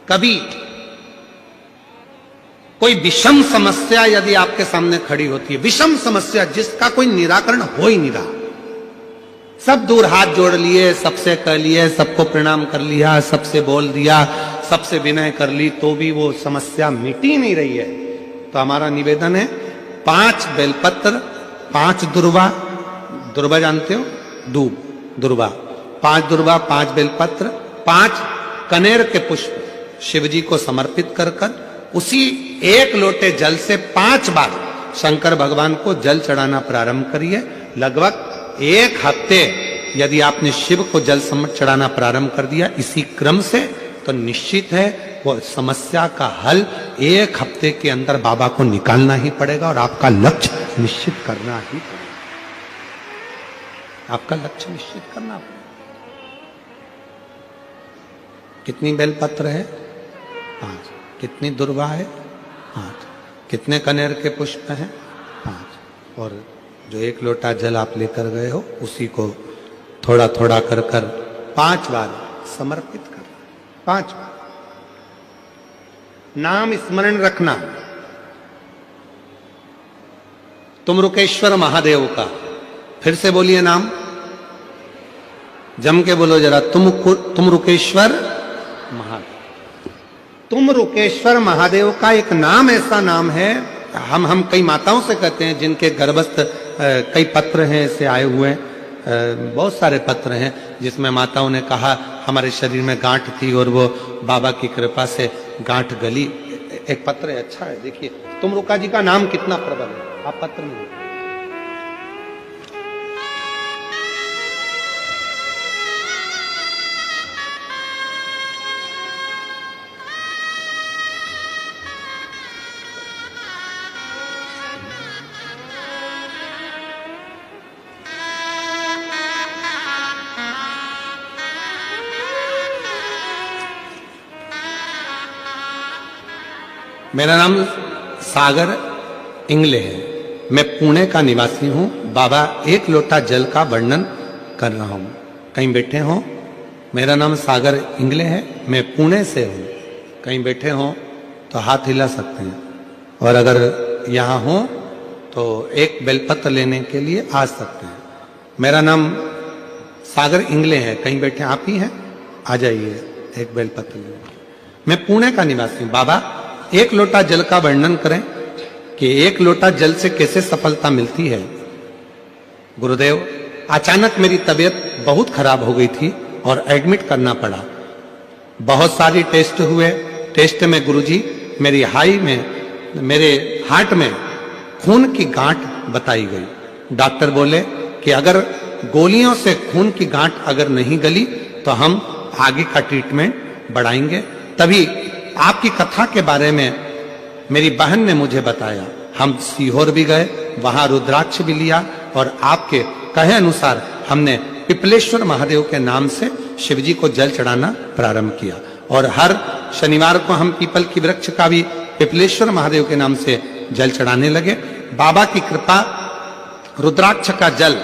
कभी कोई विषम समस्या यदि आपके सामने खड़ी होती है, विषम समस्या जिसका कोई निराकरण हो ही नहीं रहा, सब दूर हाथ जोड़ लिए, सबसे कह लिए, सबको प्रणाम कर लिया, सबसे बोल दिया, सबसे विनय कर ली, तो भी वो समस्या मिटी नहीं रही है, तो हमारा निवेदन है 5 बेलपत्र, 5 दुर्वा, दुर्वा जानते हो, दूब, दुर्वा, 5 दुर्वा, 5 बेलपत्र, 5 कनेर के पुष्प शिव जी को समर्पित कर कर उसी 1 लोटे जल से 5 बार शंकर भगवान को जल चढ़ाना प्रारंभ करिए। लगभग 1 हफ्ते यदि आपने शिव को जल चढ़ाना प्रारंभ कर दिया इसी क्रम से, तो निश्चित है वो समस्या का हल 1 हफ्ते के अंदर बाबा को निकालना ही पड़ेगा और आपका लक्ष्य निश्चित करना ही पड़ेगा। आपका लक्ष्य निश्चित करना पड़ेगा। कितनी बेलपत्र है? 5। कितनी दुर्वा है? 5। कितने कनेर के पुष्प हैं? 5। और जो 1 लोटा जल आप लेकर गए हो उसी को थोड़ा थोड़ा कर कर 5 बार समर्पित कर, 5 बार। नाम स्मरण रखना, तुम रुकेश्वर महादेव का। फिर से बोलिए नाम, जम के बोलो जरा, तुम रुकेश्वर महादेव। तुम रुकेश्वर महादेव का एक नाम ऐसा नाम है, हम कई माताओं से कहते हैं जिनके गर्भस्थ कई पत्र हैं ऐसे आए हुए हैं, बहुत सारे पत्र हैं जिसमें माताओं ने कहा हमारे शरीर में गांठ थी और वो बाबा की कृपा से गांठ गली। एक पत्र है, अच्छा है, देखिए तुम रुका जी का नाम कितना प्रबल है, आप पत्र में देखिए। मेरा नाम सागर इंगले है, मैं पुणे का निवासी हूं। बाबा 1 लोटा जल का वर्णन कर रहा हूं, कहीं बैठे हो। मेरा नाम सागर इंगले है, मैं पुणे से हूं, कहीं बैठे हो तो हाथ हिला सकते हैं, और अगर यहाँ हो तो 1 बेलपत्र लेने के लिए आ सकते हैं। मेरा नाम सागर इंगले है, कहीं बैठे आप ही हैं, आ जाइए 1 बेलपत्र लेने। मैं पुणे का निवासी हूं। बाबा 1 लोटा जल का वर्णन करें कि 1 लोटा जल से कैसे सफलता मिलती है। गुरुदेव, अचानक मेरी तबीयत बहुत खराब हो गई थी और एडमिट करना पड़ा। बहुत सारी टेस्ट हुए, टेस्ट में गुरुजी मेरी मेरे हार्ट में खून की गांठ बताई गई। डॉक्टर बोले कि अगर गोलियों से खून की गांठ अगर नहीं गली तो हम आगे का ट्रीटमेंट बढ़ाएंगे। तभी आपकी कथा के बारे में मेरी बहन ने मुझे बताया। हम सीहोर भी गए, वहां रुद्राक्ष भी लिया और आपके कहे अनुसार हमने पिपलेश्वर महादेव के नाम से शिवजी को जल चढ़ाना प्रारंभ किया। और हर शनिवार को हम पीपल की वृक्ष का भी पिपलेश्वर महादेव के नाम से जल चढ़ाने लगे। बाबा की कृपा, रुद्राक्ष का जल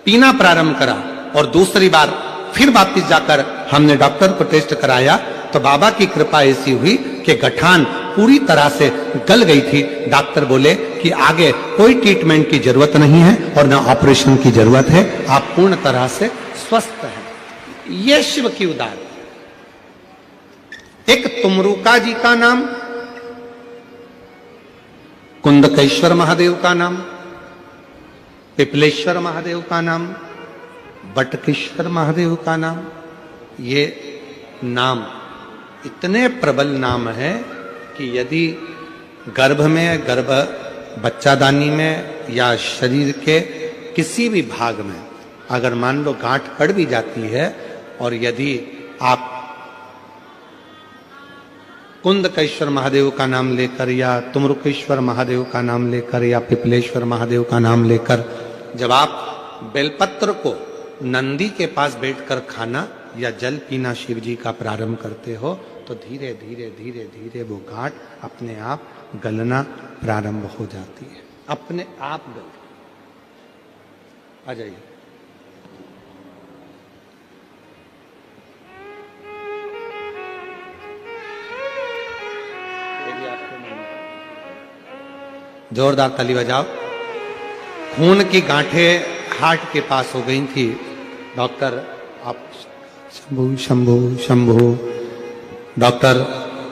पीना प्रारंभ करा और दूसरी बार फिर वापिस जाकर हमने डॉक्टर को टेस्ट कराया तो बाबा की कृपा ऐसी हुई कि गठान पूरी तरह से गल गई थी। डॉक्टर बोले कि आगे कोई ट्रीटमेंट की जरूरत नहीं है और ना ऑपरेशन की जरूरत है, आप पूर्ण तरह से स्वस्थ हैं। यह शिव की उदार। एक तुमरुका जी का नाम, कुंदकेश्वर महादेव का नाम, पिपलेश्वर महादेव का नाम, बटकेश्वर महादेव का नाम, ये नाम इतने प्रबल नाम है कि यदि गर्भ में, गर्भ बच्चादानी में या शरीर के किसी भी भाग में अगर मान लो गांठ पड़ भी जाती है और यदि आप कुंदकेश्वर महादेव का नाम लेकर या तुमरुकेश्वर महादेव का नाम लेकर या पिपलेश्वर महादेव का नाम लेकर जब आप बेलपत्र को नंदी के पास बैठकर खाना या जल पीना शिव जी का प्रारंभ करते हो तो धीरे धीरे धीरे धीरे वो गांठ अपने आप गलना प्रारंभ हो जाती है, अपने आप गल। आ जाइए। जोरदार ताली बजाओ। खून की गांठें हार्ट के पास हो गई थी। डॉक्टर आप शंभू शंभू शंभू डॉक्टर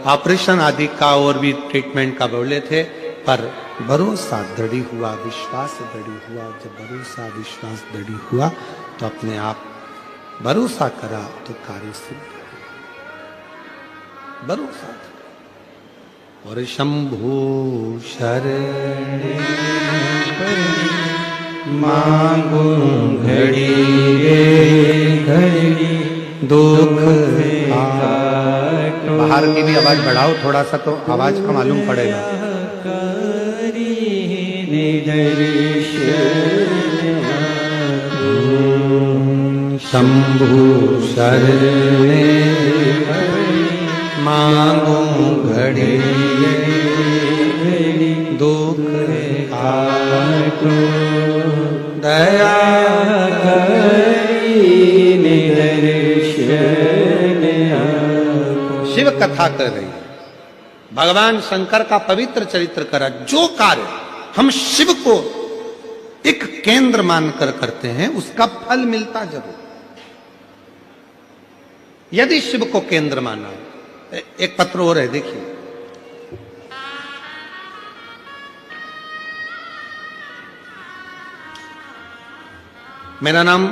ऑपरेशन आदि का और भी ट्रीटमेंट का बोले थे, पर भरोसा दृढ़ हुआ, विश्वास दृढ़ हुआ। जब भरोसा विश्वास दृढ़ हुआ तो अपने आप भरोसा करा तो कार्य सिद्ध। भरोसा और शंभू शरण मांगू घड़ी घड़ी दुख। बाहर की भी आवाज बढ़ाओ थोड़ा सा, तो आवाज का मालूम पड़ेगा। शंभू शरणे मांगू घड़ी दुख काटो दया शिव कथा कर रही है। भगवान शंकर का पवित्र चरित्र करा। जो कार्य हम शिव को एक केंद्र मानकर करते हैं उसका फल मिलता जरूर। यदि शिव को केंद्र माना। एक पत्र और है, देखिए। मेरा नाम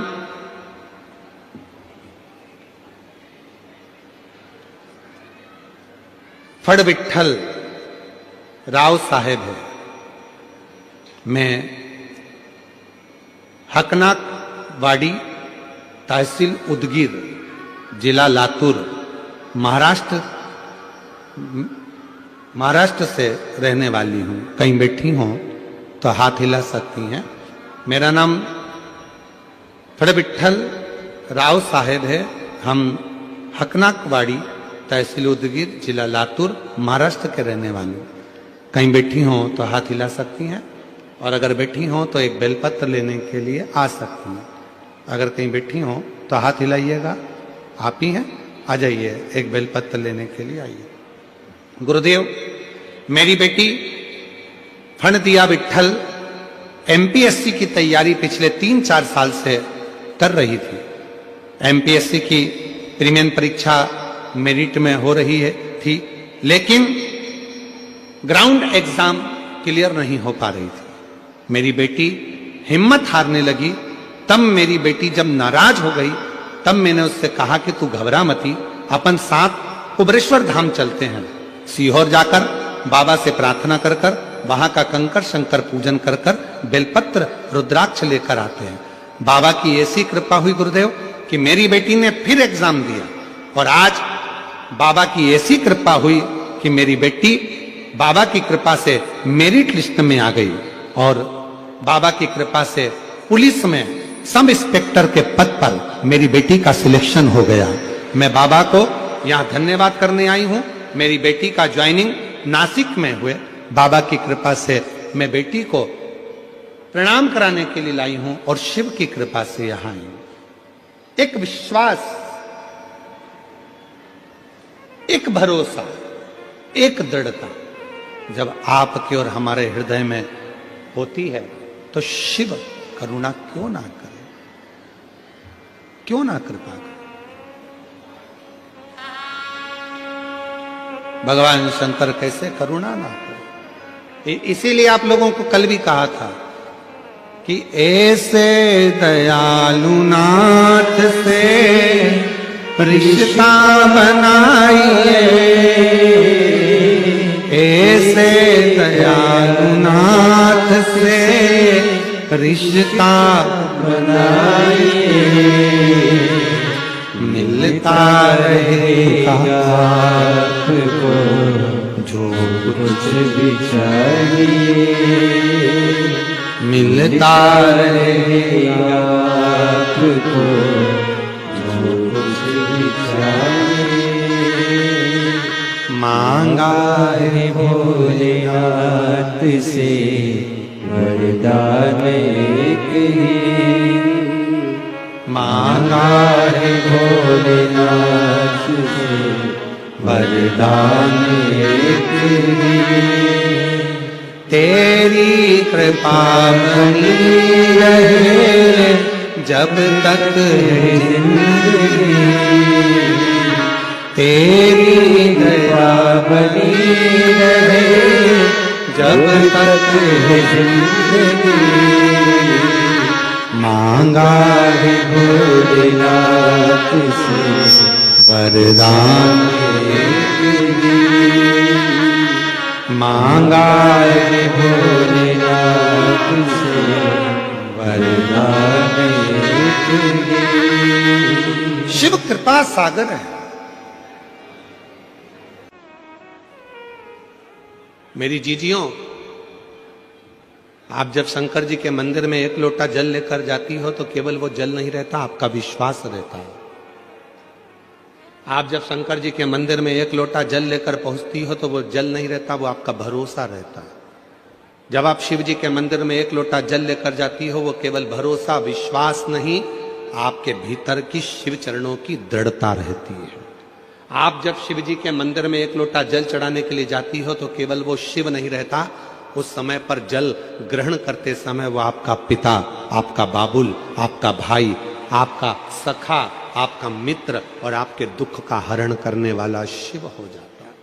फड़ विट्ठल राव साहेब है। मैं हकनाकवाड़ी, तहसील उदगीर, जिला लातूर, महाराष्ट्र से रहने वाली हूं। कहीं बैठी हो तो हाथ हिला सकती हैं। मेरा नाम फड़ विट्ठल राव साहेब है। हम हकनाकवाड़ी, तहसील उदगीर, जिला लातूर, महाराष्ट्र के रहने वाले। कहीं बैठी हो तो हाथ हिला सकती हैं, और अगर बैठी हो तो एक बेलपत्र लेने के लिए आ सकती हैं। अगर कहीं बैठी हो तो हाथ हिलाइएगा। आप ही हैं, आ जाइए, एक बेलपत्र लेने के लिए आइए। गुरुदेव, मेरी बेटी फणदिया विट्ठल एमपीएससी की तैयारी पिछले 3-4 साल से कर रही थी। एमपीएससी की प्रीलिमिनरी परीक्षा मेरिट में हो रही थी, लेकिन ग्राउंड एग्जाम क्लियर नहीं हो पा रही थी। मेरी बेटी हिम्मत हारने लगी। तब मेरी बेटी जब नाराज हो गई, तब मैंने उससे कहा कि तू घबरा मती, अपन साथ कुबरेश्वर धाम चलते हैं। सीहोर जाकर बाबा से प्रार्थना कर कर, वहां का कंकर शंकर पूजन कर कर बेलपत्र रुद्राक्ष लेकर आते हैं। बाबा की ऐसी कृपा हुई गुरुदेव कि मेरी बेटी ने फिर एग्जाम दिया, और आज बाबा की ऐसी कृपा हुई कि मेरी बेटी बाबा की कृपा से मेरिट लिस्ट में आ गई, और बाबा की कृपा से पुलिस में सब इंस्पेक्टर के पद पर मेरी बेटी का सिलेक्शन हो गया। मैं बाबा को यहाँ धन्यवाद करने आई हूँ। मेरी बेटी का ज्वाइनिंग नासिक में हुए। बाबा की कृपा से मैं बेटी को प्रणाम कराने के लिए लाई हूं, और शिव की कृपा से यहां आई हूं। एक विश्वास, एक भरोसा, एक दृढ़ता जब आपके और हमारे हृदय में होती है तो शिव करुणा क्यों ना करे, क्यों ना कृपा करे। भगवान शंकर कैसे करुणा ना करे। इसीलिए आप लोगों को कल भी कहा था कि ऐसे दयालु नाथ से रिश्ता बनाइए, ऐसे दयालु नाथ से रिश्ता बनाइए, मिलता रहेगा आपको जो कुछ भी चाहिए, मिलता रहेगा आपको जो कुछ भी चाहिए। मांगा है भोलेनाथ से वरदान एक ही, मांगा है भोलेनाथ से वरदान एक ही। तेरी कृपा बनी रहे जब तक है जिंदगी, तेरी दया बनी रहे जब तक है जिंदगी। मांगा है भोलेनाथ से वरदान, मांगा है भोलेनाथ से वरदान। शिव कृपा सागर है। मेरी जीजियों, आप जब शंकर जी के मंदिर में एक लोटा जल लेकर जाती हो तो केवल वो जल नहीं रहता, आपका विश्वास रहता है। आप जब शंकर जी के मंदिर में एक लोटा जल लेकर पहुंचती हो तो वो जल नहीं रहता, वो आपका भरोसा रहता है। जब आप शिव जी के मंदिर में एक लोटा जल लेकर जाती हो, वो केवल भरोसा विश्वास नहीं, आपके भीतर की शिव चरणों की दृढ़ता रहती है। आप जब शिव जी के मंदिर में एक लोटा जल चढ़ाने के लिए जाती हो तो केवल वो शिव नहीं रहता, उस समय पर जल ग्रहण करते समय वो आपका पिता, आपका बाबुल, आपका भाई, आपका सखा, आपका मित्र और आपके दुख का हरण करने वाला शिव हो जाता है।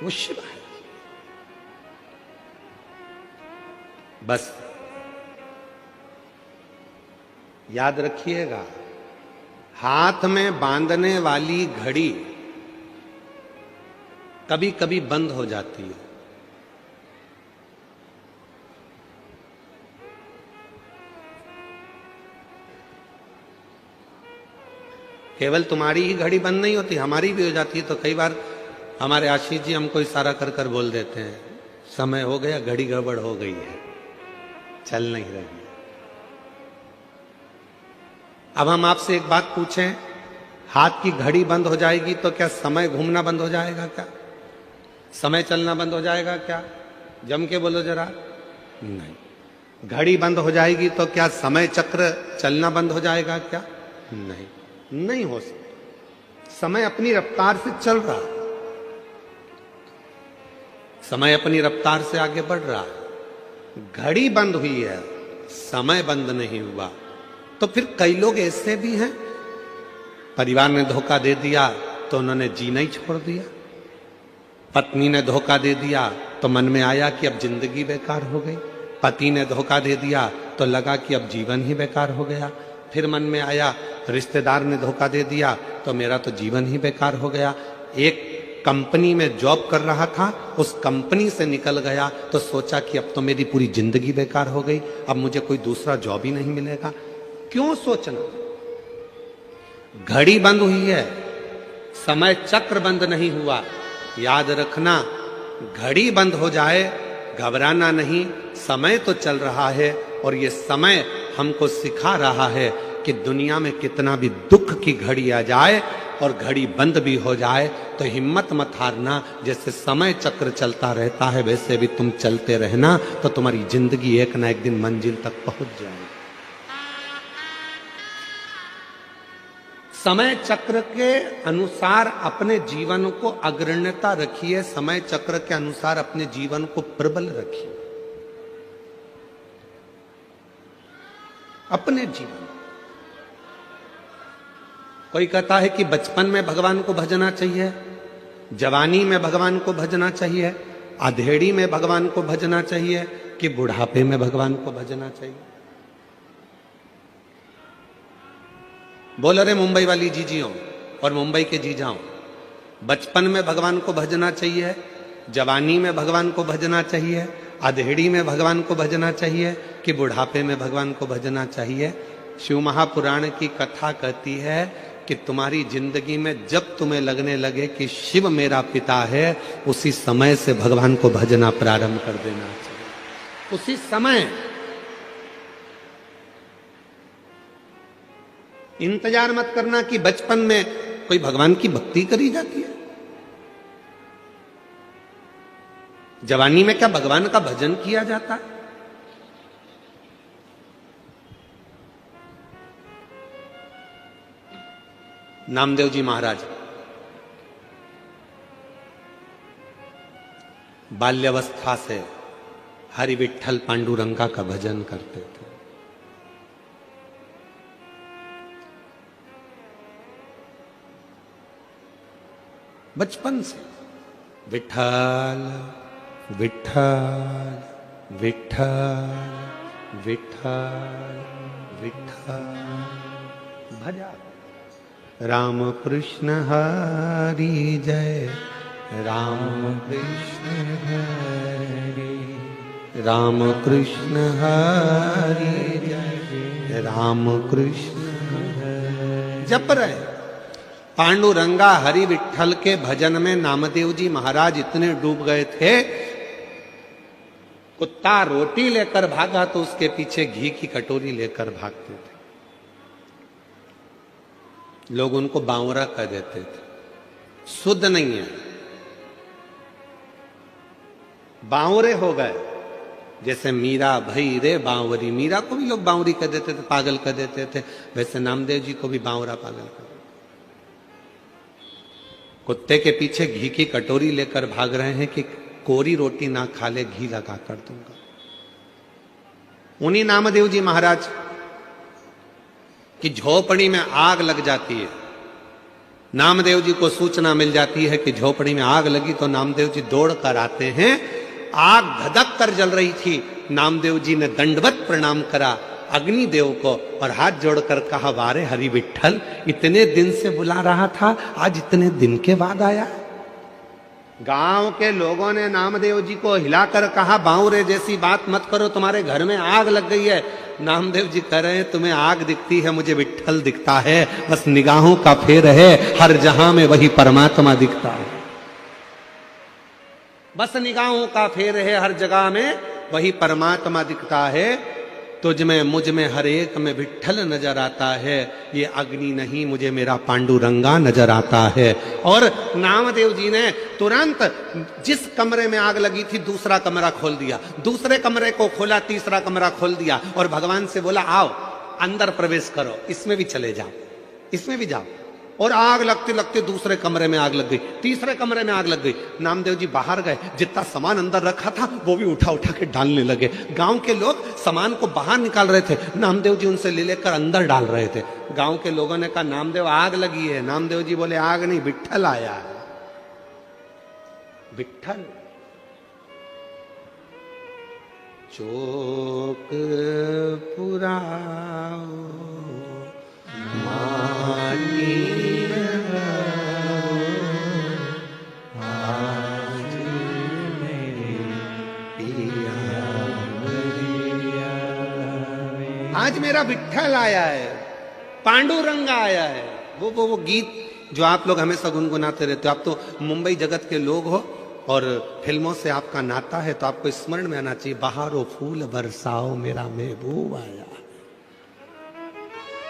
वो शिव है। बस याद रखिएगा, हाथ में बांधने वाली घड़ी कभी कभी बंद हो जाती है। केवल तुम्हारी ही घड़ी बंद नहीं होती, हमारी भी हो जाती है। तो कई बार हमारे आशीष जी हमको इशारा कर कर बोल देते हैं, समय हो गया, घड़ी गड़बड़ हो गई है, चल नहीं रही। अब हम आपसे एक बात पूछें, हाथ की घड़ी बंद हो जाएगी तो क्या समय घूमना बंद हो जाएगा? क्या समय चलना बंद हो जाएगा? क्या जम के बोलो जरा। नहीं। घड़ी बंद हो जाएगी तो क्या समय चक्र चलना बंद हो जाएगा? क्या नहीं, नहीं हो सकता। समय अपनी रफ्तार से चल रहा है, समय अपनी रफ्तार से आगे बढ़ रहा है। घड़ी बंद हुई है, समय बंद नहीं हुआ। तो फिर कई लोग ऐसे भी हैं, परिवार ने धोखा दे दिया तो उन्होंने जीना ही छोड़ दिया। पत्नी ने धोखा दे दिया तो मन में आया कि अब जिंदगी बेकार हो गई। पति ने धोखा दे दिया तो लगा कि अब जीवन ही बेकार हो गया। फिर मन में आया रिश्तेदार ने धोखा दे दिया तो मेरा तो जीवन ही बेकार हो गया। एक कंपनी में जॉब कर रहा था, उस कंपनी से निकल गया तो सोचा कि अब तो मेरी पूरी जिंदगी बेकार हो गई, अब मुझे कोई दूसरा जॉब ही नहीं मिलेगा। क्यों सोचना? घड़ी बंद हुई है, समय चक्र बंद नहीं हुआ। याद रखना, घड़ी बंद हो जाए घबराना नहीं, समय तो चल रहा है और ये समय हमको सिखा रहा है कि दुनिया में कितना भी दुख की घड़ी आ जाए और घड़ी बंद भी हो जाए तो हिम्मत मत हारना। जैसे समय चक्र चलता रहता है वैसे भी तुम चलते रहना, तो तुम्हारी जिंदगी एक ना एक दिन मंजिल तक पहुंच जाएगी। समय चक्र के अनुसार अपने जीवन को अग्रण्यता रखिए, समय चक्र के अनुसार अपने जीवन को प्रबल रखिए। अपने जीवन, कोई कहता है कि बचपन में भगवान को भजना चाहिए, जवानी में भगवान को भजना चाहिए, अधेड़ी में भगवान को भजना चाहिए कि बुढ़ापे में भगवान को भजना चाहिए। बोल रहे मुंबई वाली जीजियों और मुंबई के जीजाओं, बचपन में भगवान को भजना चाहिए, जवानी में भगवान को भजना चाहिए, अधेड़ी में भगवान को भजना चाहिए कि बुढ़ापे में भगवान को भजना चाहिए। शिव महापुराण की कथा कहती है कि तुम्हारी जिंदगी में जब तुम्हें लगने लगे कि शिव मेरा पिता है, उसी समय से भगवान को भजना प्रारंभ कर देना चाहिए। उसी समय। इंतजार मत करना कि बचपन में कोई भगवान की भक्ति करी जाती है। जवानी में क्या भगवान का भजन किया जाता है? नामदेव जी महाराज बाल्यावस्था से हरि विठ्ठल पांडुरंगा का भजन करते थे। बचपन से विठ्ठल विठ्ठल विठ्ठल विठ्ठल विठ्ठल भजा। राम कृष्ण हरि जय राम कृष्ण हरि, राम कृष्ण हरि जय राम कृष्ण हरि। जप रहे पांडुरंगा हरि विठ्ठल के भजन में नामदेव जी महाराज इतने डूब गए थे, कुत्ता रोटी लेकर भागा तो उसके पीछे घी की कटोरी लेकर भागते थे। लोग उनको बावरा कह देते थे, शुद्ध नहीं है, बावरे हो गए। जैसे मीरा भई रे बावरी, मीरा को भी लोग बावरी कह देते थे, पागल कह देते थे, वैसे नामदेव जी को भी बावरा पागल कह देते। कुत्ते के पीछे घी की कटोरी लेकर भाग रहे हैं कि कोरी रोटी ना खा ले, घी लगा कर दूंगा। उन्हीं नामदेव जी महाराज की झोपड़ी में आग लग जाती है। नामदेव जी को सूचना मिल जाती है कि झोपड़ी में आग लगी, तो नामदेव जी दौड़ कर आते हैं। आग धधक कर जल रही थी। नामदेव जी ने दंडवत प्रणाम करा अग्निदेव को और हाथ जोड़कर कहा, वारे हरि विठ्ठल, इतने दिन से बुला रहा था, आज इतने दिन के बाद आया। गांव के लोगों ने नामदेव जी को हिलाकर कहा, बावरे जैसी बात मत करो, तुम्हारे घर में आग लग गई है। नामदेव जी कह रहे हैं, तुम्हें आग दिखती है, मुझे विठ्ठल दिखता है, बस निगाहों का फेर है, हर जहां में वही परमात्मा दिखता है। बस निगाहों का फेर है, हर जगह में वही परमात्मा दिखता है। तुझ में मुझ में हर एक में विठ्ठल नजर आता है। ये अग्नि नहीं, मुझे मेरा पांडुरंगा नजर आता है। और नामदेव जी ने तुरंत जिस कमरे में आग लगी थी दूसरा कमरा खोल दिया, दूसरे कमरे को खोला, तीसरा कमरा खोल दिया और भगवान से बोला, आओ अंदर प्रवेश करो, इसमें भी चले जाओ, इसमें भी जाओ। और आग लगते लगते दूसरे कमरे में आग लग गई, तीसरे कमरे में आग लग गई। नामदेव जी बाहर गए, जितना सामान अंदर रखा था वो भी उठा उठा के डालने लगे। गांव के लोग सामान को बाहर निकाल रहे थे, नामदेव जी उनसे ले लेकर अंदर डाल रहे थे। गांव के लोगों ने कहा, नामदेव आग लगी है। नामदेव जी बोले, आग नहीं, विठ्ठल आया है। विठ्ठल चौक पुराओ मानी आज मेरा विठ्ठल आया है, पांडुरंगा आया है। वो गीत जो आप लोग हमेशा गुनगुनाते रहते हो। आप तो मुंबई जगत के लोग हो और फिल्मों से आपका नाता है, तो आपको स्मरण में आना चाहिए, बहारो फूल बरसाओ मेरा महबूब आया।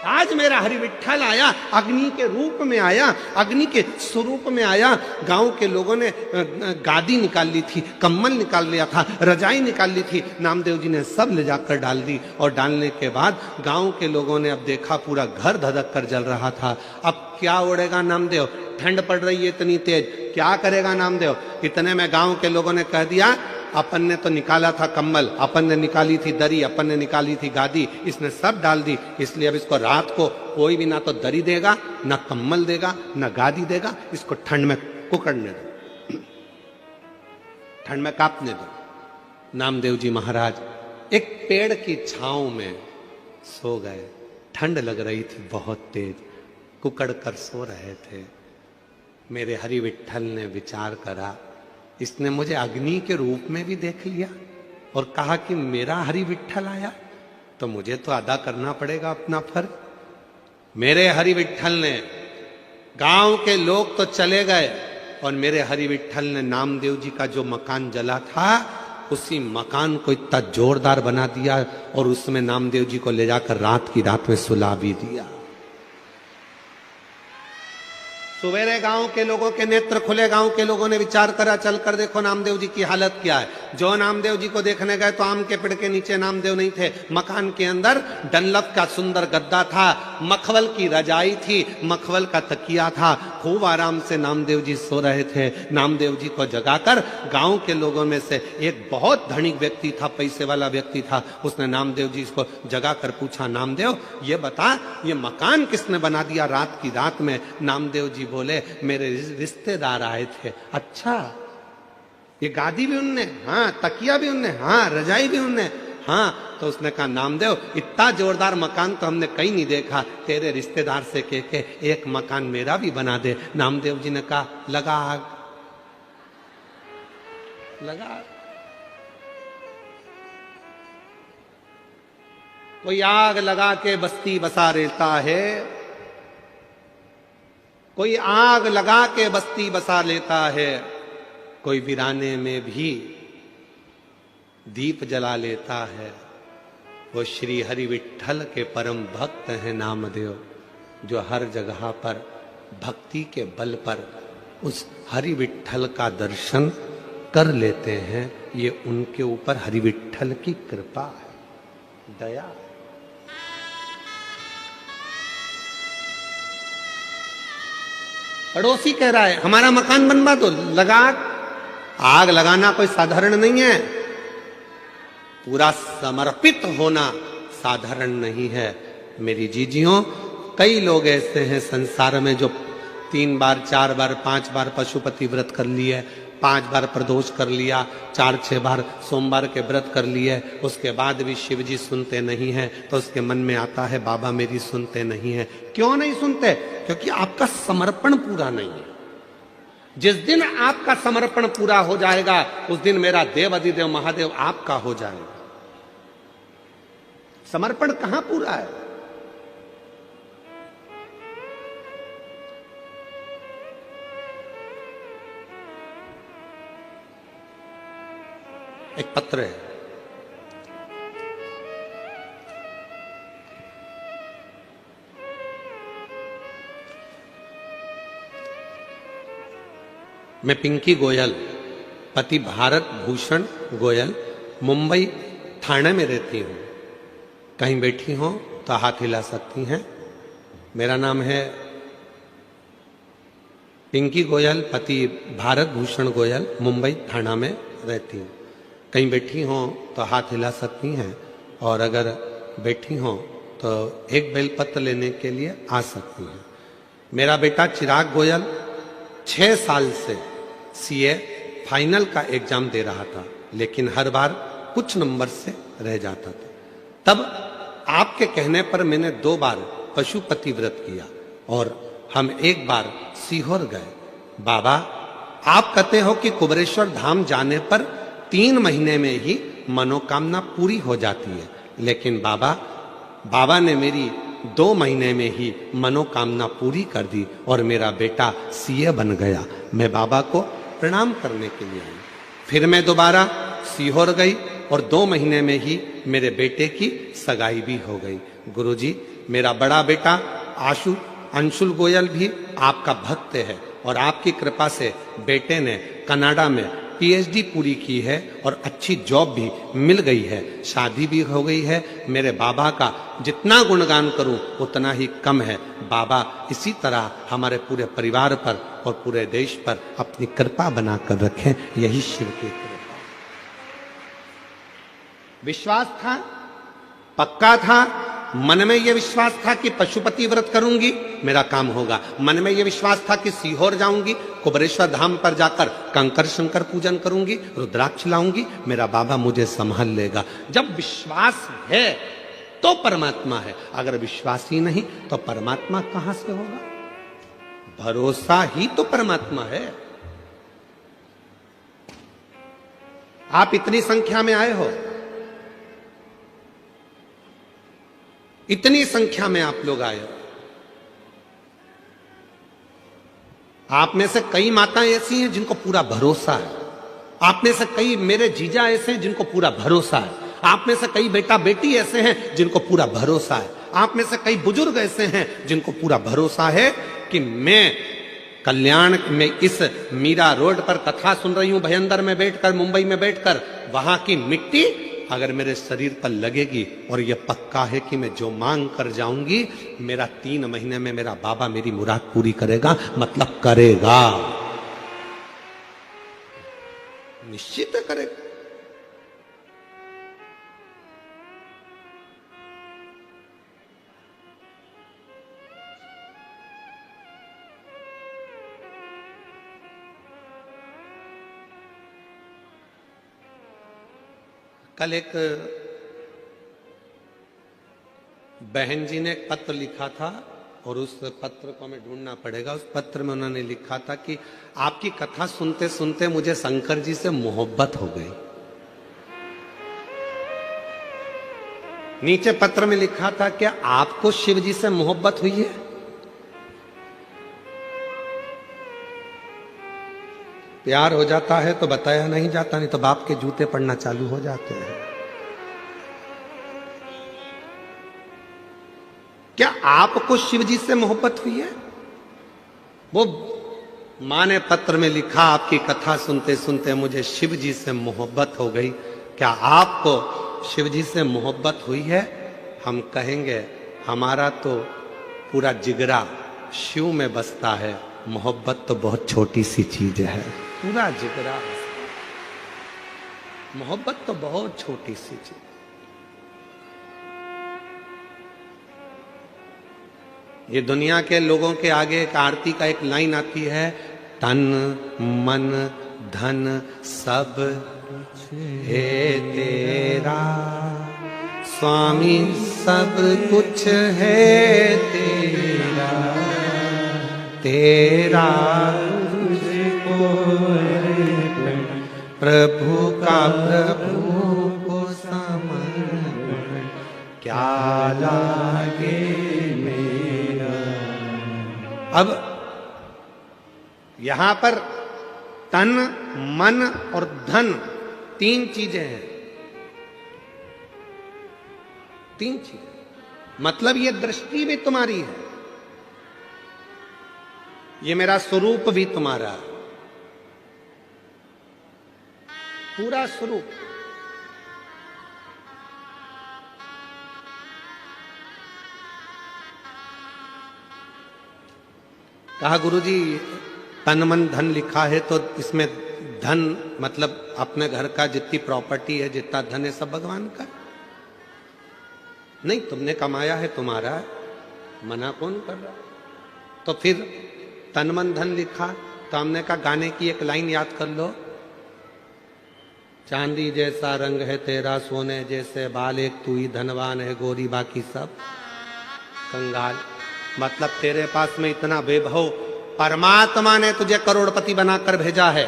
आज मेरा हरि विठ्ठल आया, अग्नि के रूप में आया, अग्नि के स्वरूप में आया। गांव के लोगों ने गादी निकाल ली थी, कम्बल निकाल लिया था, रजाई निकाल ली थी, नामदेव जी ने सब ले जाकर डाल दी। और डालने के बाद गांव के लोगों ने अब देखा पूरा घर धधक कर जल रहा था। अब क्या उड़ेगा नामदेव, ठंड पड़ रही है इतनी तेज, क्या करेगा नामदेव। इतने में गांव के लोगों ने कह दिया, अपन ने तो निकाला था कम्बल, अपन ने निकाली थी दरी, अपन ने निकाली थी गादी, इसने सब डाल दी, इसलिए अब इसको रात को कोई भी ना तो दरी देगा, ना कम्बल देगा, ना गादी देगा, इसको ठंड में कुकड़ने दो, ठंड में कांपने दो। नामदेव जी महाराज एक पेड़ की छांव में सो गए। ठंड लग रही थी बहुत तेज, कुकड़ कर सो रहे थे। मेरे हरि विठ्ठल ने विचार करा, इसने मुझे अग्नि के रूप में भी देख लिया और कहा कि मेरा हरि विठ्ठल आया, तो मुझे तो अदा करना पड़ेगा अपना फर्ज। मेरे हरि विठ्ठल ने, गांव के लोग तो चले गए और मेरे हरि विठ्ठल ने नामदेव जी का जो मकान जला था उसी मकान को इतना जोरदार बना दिया और उसमें नामदेव जी को ले जाकर रात की रात में सुला भी दिया। सवेरे गांव के लोगों के नेत्र खुले, गांव के लोगों ने विचार करा, चल कर देखो नामदेव जी की हालत क्या है। जो नामदेव जी को देखने गए तो आम के पेड़ के नीचे नामदेव नहीं थे, मकान के अंदर डनलप का सुंदर गद्दा था, मखमल की रजाई थी, मखमल का तकिया था, खूब आराम से नामदेव जी सो रहे थे। नामदेव जी को जगाकर गांव के लोगों में से एक बहुत धनिक व्यक्ति था, पैसे वाला व्यक्ति था, उसने नामदेव जी को जगाकर पूछा, नामदेव ये बता ये मकान किसने बना दिया रात की रात में? नामदेव जी बोले, मेरे रिश्तेदार आए थे। अच्छा, ये गादी भी उनने? हाँ। तकिया भी उनने? हाँ। रजाई भी उनने? हाँ। तो उसने कहा, नामदेव इतना जोरदार मकान तो हमने कहीं नहीं देखा, तेरे रिश्तेदार से कह के एक मकान मेरा भी बना दे। नामदेव जी ने कहा, लगा आग, लगा। कोई आग लगा के बस्ती बसा लेता है, कोई आग लगा के बस्ती बसा लेता है, कोई वीराने में भी दीप जला लेता है। वो श्री हरि विठ्ठल के परम भक्त हैं नामदेव, जो हर जगह पर भक्ति के बल पर उस हरि विठ्ठल का दर्शन कर लेते हैं। ये उनके ऊपर हरि विठ्ठल की कृपा है, दया है। पड़ोसी कह रहा है हमारा मकान बनवा दो, लगा। आग लगाना कोई साधारण नहीं है, पूरा समर्पित होना साधारण नहीं है। मेरी जीजियों, कई लोग ऐसे हैं संसार में जो 3 बार 4 बार 5 बार पशुपति व्रत कर लिए, 5 बार प्रदोष कर लिया, 4-6 बार सोमवार के व्रत कर लिए, उसके बाद भी शिव जी सुनते नहीं हैं। तो उसके मन में आता है बाबा मेरी सुनते नहीं है। क्यों नहीं सुनते? क्योंकि आपका समर्पण पूरा नहीं है। जिस दिन आपका समर्पण पूरा हो जाएगा उस दिन मेरा देव अधिदेव महादेव आपका हो जाएगा। समर्पण कहां पूरा है? एक पत्र है, मैं पिंकी गोयल, पति भारत भूषण गोयल, मुंबई थाने में रहती हूं। कहीं बैठी हो तो हाथ हिला सकती हैं। मेरा नाम है पिंकी गोयल, पति भारत भूषण गोयल, मुंबई थाना में रहती हूं। कहीं बैठी हो तो हाथ हिला सकती हैं, और अगर बैठी हो तो एक बेलपत्र लेने के लिए आ सकती हैं। मेरा बेटा चिराग गोयल 6 साल से सीए फाइनल का एग्जाम दे रहा था, लेकिन हर बार कुछ नंबर से रह जाता था। तब आपके कहने पर मैंने 2 बार पशुपति व्रत किया और हम 1 बार सीहोर गए। बाबा, आप कहते हो कि कुबेरेश्वर धाम जाने पर 3 महीने में ही मनोकामना पूरी हो जाती है, लेकिन बाबा ने मेरी 2 महीने में ही मनोकामना पूरी कर दी और मेरा बेटा सीए बन गया। मैं बाबा को प्रणाम करने के लिए आई। फिर मैं दोबारा सीहोर गई और 2 महीने में ही मेरे बेटे की सगाई भी हो गई। गुरुजी, मेरा बड़ा बेटा अंशुल गोयल भी आपका भक्त है और आपकी कृपा से बेटे ने कनाडा में पीएचडी पूरी की है और अच्छी जॉब भी मिल गई है, शादी भी हो गई है। मेरे बाबा का जितना गुणगान करूं उतना ही कम है। बाबा इसी तरह हमारे पूरे परिवार पर और पूरे देश पर अपनी कृपा बनाकर रखें, यही शिव की कृपा। विश्वास था, पक्का था, मन में यह विश्वास था कि पशुपति व्रत करूंगी मेरा काम होगा। मन में यह विश्वास था कि सीहोर जाऊंगी, कुबेरेश्वर धाम पर जाकर कंकर शंकर पूजन करूंगी, रुद्राक्ष लाऊंगी, मेरा बाबा मुझे संभाल लेगा। जब विश्वास है तो परमात्मा है, अगर विश्वास ही नहीं तो परमात्मा कहां से होगा? भरोसा ही तो परमात्मा है। आप इतनी संख्या में आए हो, इतनी संख्या में आप लोग आए हो। आप में से कई माताएं ऐसी हैं जिनको पूरा भरोसा है, आप में से कई मेरे जीजा ऐसे हैं जिनको पूरा भरोसा है, आप में से कई बेटा बेटी ऐसे हैं जिनको पूरा भरोसा है, आप में से कई बुजुर्ग ऐसे हैं जिनको पूरा भरोसा है कि मैं कल्याण में इस मीरा रोड पर कथा सुन रही हूं भयंदर में बैठकर, मुंबई में बैठकर, वहां की मिट्टी अगर मेरे शरीर पर लगेगी और यह पक्का है कि मैं जो मांग कर जाऊंगी मेरा 3 महीने में मेरा बाबा मेरी मुराद पूरी करेगा, मतलब करेगा, निश्चित करेगा। कल एक बहन जी ने एक पत्र लिखा था और उस पत्र को हमें ढूंढना पड़ेगा। उस पत्र में उन्होंने लिखा था कि आपकी कथा सुनते सुनते मुझे शंकर जी से मोहब्बत हो गई। नीचे पत्र में लिखा था क्या आपको शिव जी से मोहब्बत हुई है? प्यार हो जाता है तो बताया नहीं जाता, नहीं तो बाप के जूते पड़ना चालू हो जाते हैं। क्या आपको शिव जी से मोहब्बत हुई है? वो मां ने पत्र में लिखा आपकी कथा सुनते सुनते मुझे शिव जी से मोहब्बत हो गई। क्या आपको शिव जी से मोहब्बत हुई है? हम कहेंगे हमारा तो पूरा जिगरा शिव में बसता है, मोहब्बत तो बहुत छोटी सी चीज है। पूरा जिगरा, मोहब्बत तो बहुत छोटी सी चीज। ये दुनिया के लोगों के आगे एक आरती का एक लाइन आती है, तन मन धन सब है तेरा, स्वामी सब कुछ है तेरा, तेरा प्रभु का प्रभु को समर्पण, क्या लागे मेरा। अब यहां पर तन मन और धन 3 चीजें हैं, 3 चीजें, मतलब ये दृष्टि भी तुम्हारी है, ये मेरा स्वरूप भी तुम्हारा है, पूरा स्वरूप। कहा गुरुजी तन मन धन लिखा है तो इसमें धन मतलब अपने घर का जितनी प्रॉपर्टी है, जितना धन है सब भगवान का? नहीं, तुमने कमाया है, तुम्हारा है, मना कौन कर रहा? तो फिर तन मन धन लिखा तो हमने कहा गाने की एक लाइन याद कर लो, चांदी जैसा रंग है तेरा, सोने जैसे बाल, एक तू ही धनवान है, गोरी बाकी सब कंगाल। मतलब तेरे पास में इतना वैभव, परमात्मा ने तुझे करोड़पति बनाकर भेजा है,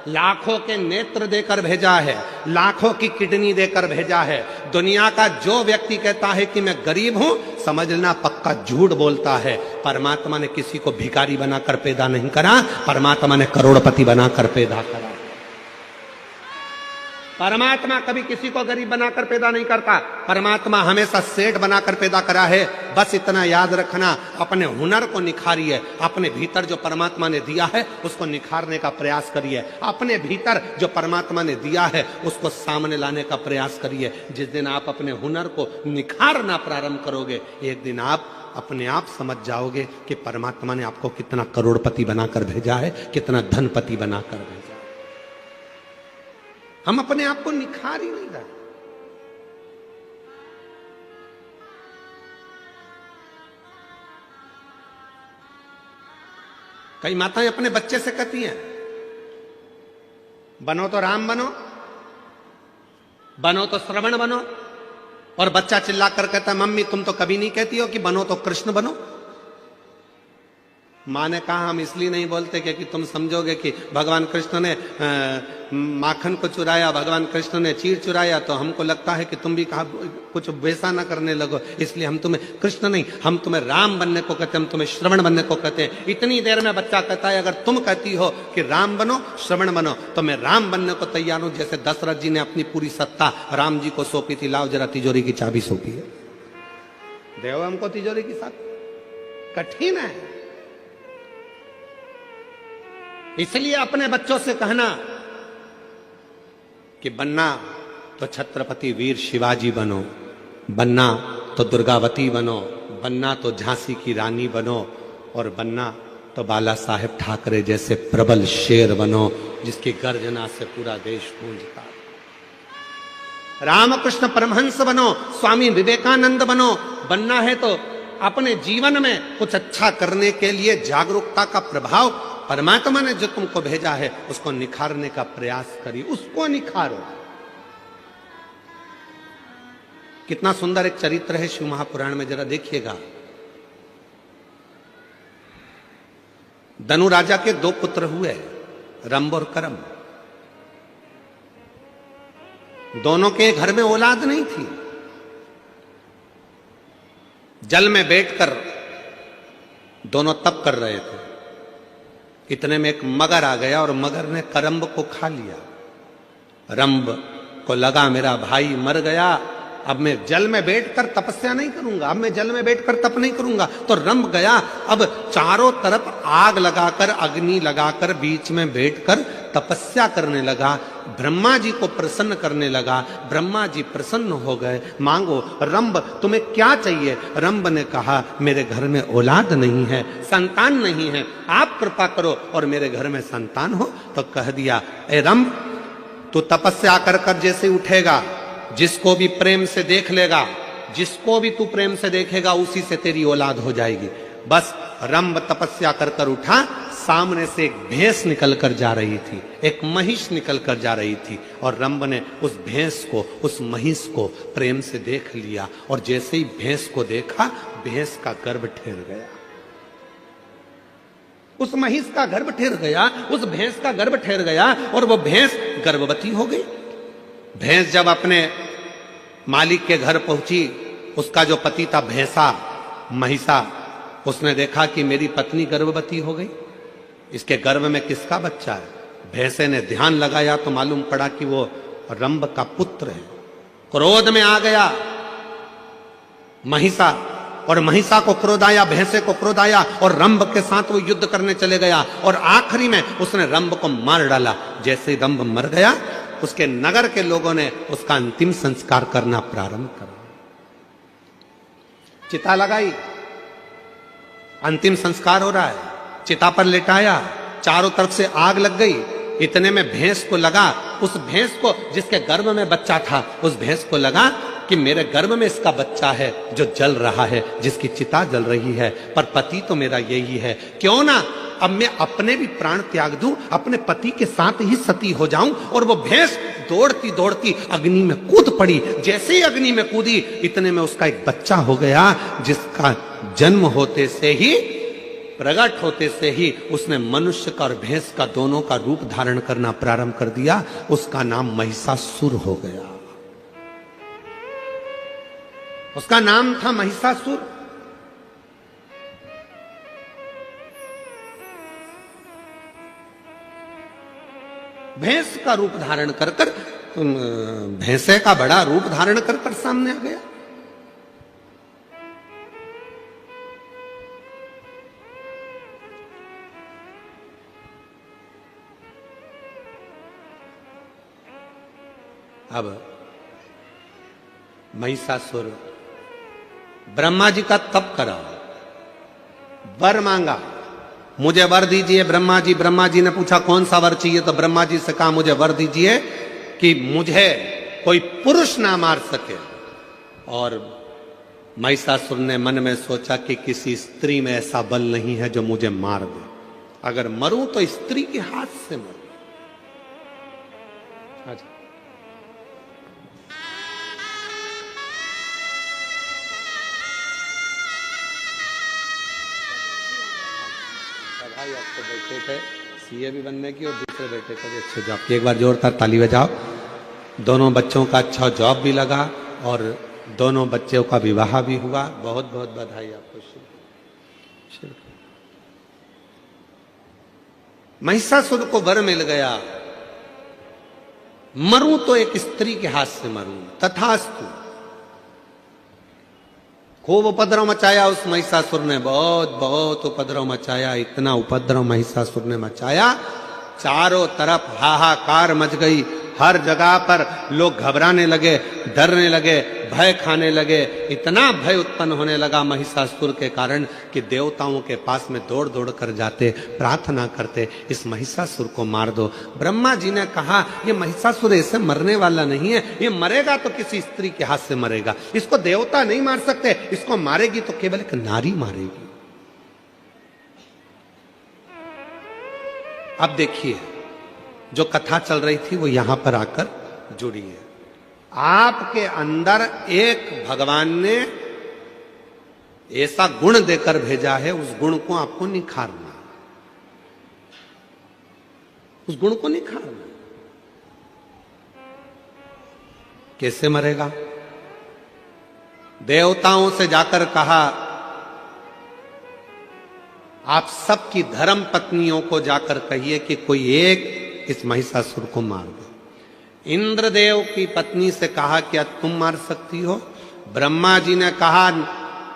लाखों के नेत्र देकर भेजा है, लाखों की किडनी देकर भेजा है। दुनिया का जो व्यक्ति कहता है कि मैं गरीब हूं, समझ लेना पक्का झूठ बोलता है। परमात्मा ने किसी को भिखारी बनाकर पैदा नहीं करा, परमात्मा ने करोड़पति बनाकर पैदा करा। परमात्मा कभी किसी को गरीब बनाकर पैदा नहीं करता, परमात्मा हमेशा सेठ बनाकर पैदा करा है। बस इतना याद रखना, अपने हुनर को निखारिए, अपने भीतर जो परमात्मा ने दिया है उसको निखारने का प्रयास करिए, अपने भीतर जो परमात्मा ने दिया है उसको सामने लाने का प्रयास करिए। जिस दिन आप अपने हुनर को निखारना प्रारंभ करोगे, एक दिन आप अपने आप समझ जाओगे कि परमात्मा ने आपको कितना करोड़पति बनाकर भेजा है, कितना धनपति बनाकर भेजा। हम अपने आप को निखार ही नहीं रहे। कई माताएं अपने बच्चे से कहती हैं, बनो तो राम बनो, बनो तो श्रवण बनो, और बच्चा चिल्ला कर कहता है मम्मी तुम तो कभी नहीं कहती हो कि बनो तो कृष्ण बनो। माँ ने कहा हम इसलिए नहीं बोलते क्योंकि तुम समझोगे कि भगवान कृष्ण ने माखन को चुराया, भगवान कृष्ण ने चीर चुराया, तो हमको लगता है कि तुम भी कहा कुछ वैसा ना करने लगो, इसलिए हम तुम्हें कृष्ण नहीं, हम तुम्हें राम बनने को कहते हैं, हम तुम्हें श्रवण बनने को कहते हैं। इतनी देर में बच्चा कहता है अगर तुम कहती हो कि राम बनो श्रवण बनो तो मैं राम बनने को तैयार हूं। जैसे दशरथ जी ने अपनी पूरी सत्ता राम जी को सौंपी थी, लाओ जरा तिजोरी की चाबी सौंपी है, देव हमको तिजोरी की साथ। कठिन है, इसलिए अपने बच्चों से कहना कि बनना तो छत्रपति वीर शिवाजी बनो, बनना तो दुर्गावती बनो, बनना तो झांसी की रानी बनो, और बनना तो बाला साहेब ठाकरे जैसे प्रबल शेर बनो जिसकी गर्जना से पूरा देश गूंजता। रामकृष्ण परमहंस बनो, स्वामी विवेकानंद बनो। बनना है तो अपने जीवन में कुछ अच्छा करने के लिए जागरूकता का प्रभाव, परमात्मा ने जो तुमको भेजा है उसको निखारने का प्रयास करिए, उसको निखारो। कितना सुंदर एक चरित्र है शिव महापुराण में, जरा देखिएगा। धनु राजा के 2 पुत्र हुए, रंभ और करम। दोनों के घर में औलाद नहीं थी। जल में बैठकर दोनों तप कर रहे थे। इतने में एक मगर आ गया और मगर ने करम्ब को खा लिया। रंभ को लगा मेरा भाई मर गया, अब मैं जल में बैठकर तपस्या नहीं करूंगा, अब मैं जल में बैठकर तप नहीं करूंगा। तो रंभ गया, अब चारों तरफ आग लगाकर, अग्नि लगाकर बीच में बैठकर तपस्या करने लगा, ब्रह्मा जी को प्रसन्न करने लगा। ब्रह्मा जी प्रसन्न हो गए, मांगो रंभ तुम्हें क्या चाहिए? रंभ ने कहा मेरे घर में औलाद नहीं है, संतान नहीं है, आप कृपा करो और मेरे घर में संतान हो। तो कह दिया ए रंभ, तू तपस्या कर कर जैसे उठेगा, जिसको भी प्रेम से देख लेगा, जिसको भी तू प्रेम से देखेगा उसी से तेरी औलाद हो जाएगी। बस रंभ तपस्या कर कर उठा, सामने से एक भैंस निकल कर जा रही थी, एक महिष निकल कर जा रही थी, और रंभ ने उस भैंस को, उस महिष को प्रेम से देख लिया। और जैसे ही भैंस को देखा, भैंस का गर्भ ठहर गया, उस महिष का गर्भ ठहर गया, उस भैंस का गर्भ ठहर गया, और वो भैंस गर्भवती हो गई। भैंस जब अपने मालिक के घर पहुंची, उसका जो पति था भैंसा, महिषा, उसने देखा कि मेरी पत्नी गर्भवती हो गई, इसके गर्भ में किसका बच्चा है? भैंसे ने ध्यान लगाया तो मालूम पड़ा कि वो रंभ का पुत्र है। क्रोध में आ गया महिषा, और महिषा को क्रोध आया, भैंसे को क्रोध आया, और रंभ के साथ वो युद्ध करने चले गया, और आखिरी में उसने रंभ को मार डाला। जैसे रंभ मर गया, उसके नगर के लोगों ने उसका अंतिम संस्कार करना प्रारंभ करा। चिता लगाई, अंतिम संस्कार हो रहा है, चिता पर लेटाया, चारों तरफ से आग लग गई। इतने में भैंस को लगा, उस भैंस को जिसके गर्भ में बच्चा था, उस भैंस को लगा कि मेरे गर्भ में इसका बच्चा है जो जल रहा है, जिसकी चिता जल रही है, पर पति तो मेरा यही है, क्यों ना अब मैं अपने भी प्राण त्याग दूं, अपने पति के साथ ही सती हो जाऊं। और वो भैंस दौड़ती दौड़ती अग्नि में कूद पड़ी। जैसे ही अग्नि में कूदी, इतने में उसका एक बच्चा हो गया, जिसका जन्म होते से ही, प्रकट होते से ही उसने मनुष्य का और भैंस का दोनों का रूप धारण करना प्रारंभ कर दिया। उसका नाम महिषासुर हो गया, उसका नाम था महिषासुर। भैंस का रूप धारण कर कर, भैंसे का बड़ा रूप धारण कर कर सामने आ गया। अब महिषासुर ब्रह्मा जी का तप करा, वर मांगा, मुझे वर दीजिए ब्रह्मा जी। ब्रह्मा जी ने पूछा कौन सा वर चाहिए? तो ब्रह्मा जी से कहा मुझे वर दीजिए कि मुझे कोई पुरुष ना मार सके। और महिषासुर ने मन में सोचा कि किसी स्त्री में ऐसा बल नहीं है जो मुझे मार दे, अगर मरूं तो स्त्री के हाथ से मरूं। भाई आपको बैठे थे सीए भी बनने की, और दूसरे बैठे थे अच्छे जॉब की। एक बार जोरदार ताली बजाओ। दोनों बच्चों का अच्छा जॉब भी लगा और दोनों बच्चों का विवाह भी हुआ। बहुत बहुत बधाई आपको। महिषासुर को वर मिल गया, मरूं तो एक स्त्री के हाथ से मरूं। तथास्तु। खूब उपद्रव मचाया उस महिषासुर ने, बहुत बहुत उपद्रव मचाया। इतना उपद्रव महिषासुर ने मचाया चारों तरफ हाहाकार मच गई। हर जगह पर लोग घबराने लगे, डरने लगे, भय खाने लगे। इतना भय उत्पन्न होने लगा महिषासुर के कारण कि देवताओं के पास में दौड़ दौड़ कर जाते, प्रार्थना करते, इस महिषासुर को मार दो। ब्रह्मा जी ने कहा, ये महिषासुर ऐसे मरने वाला नहीं है, ये मरेगा तो किसी स्त्री के हाथ से मरेगा, इसको देवता नहीं मार सकते, इसको मारेगी तो केवल एक नारी मारेगी। अब देखिए, जो कथा चल रही थी वो यहां पर आकर जुड़ी है। आपके अंदर एक भगवान ने ऐसा गुण देकर भेजा है, उस गुण को आपको निखारना, उस गुण को निखारना। कैसे मरेगा? देवताओं से जाकर कहा, आप सबकी धर्म पत्नियों को जाकर कहिए कि कोई एक इस महिषासुर को मार दो। इंद्रदेव की पत्नी से कहा, क्या तुम मार सकती हो? ब्रह्मा जी ने कहा,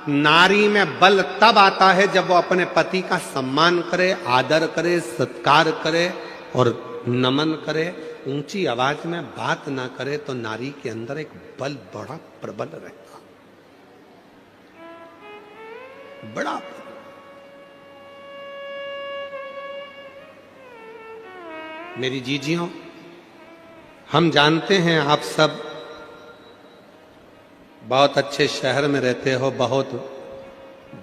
नारी में बल तब आता है जब वो अपने पति का सम्मान करे, आदर करे, सत्कार करे और नमन करे, ऊंची आवाज में बात ना करे, तो नारी के अंदर एक बल बड़ा प्रबल रहता, बड़ा। मेरी जीजियों, हम जानते हैं आप सब बहुत अच्छे शहर में रहते हो, बहुत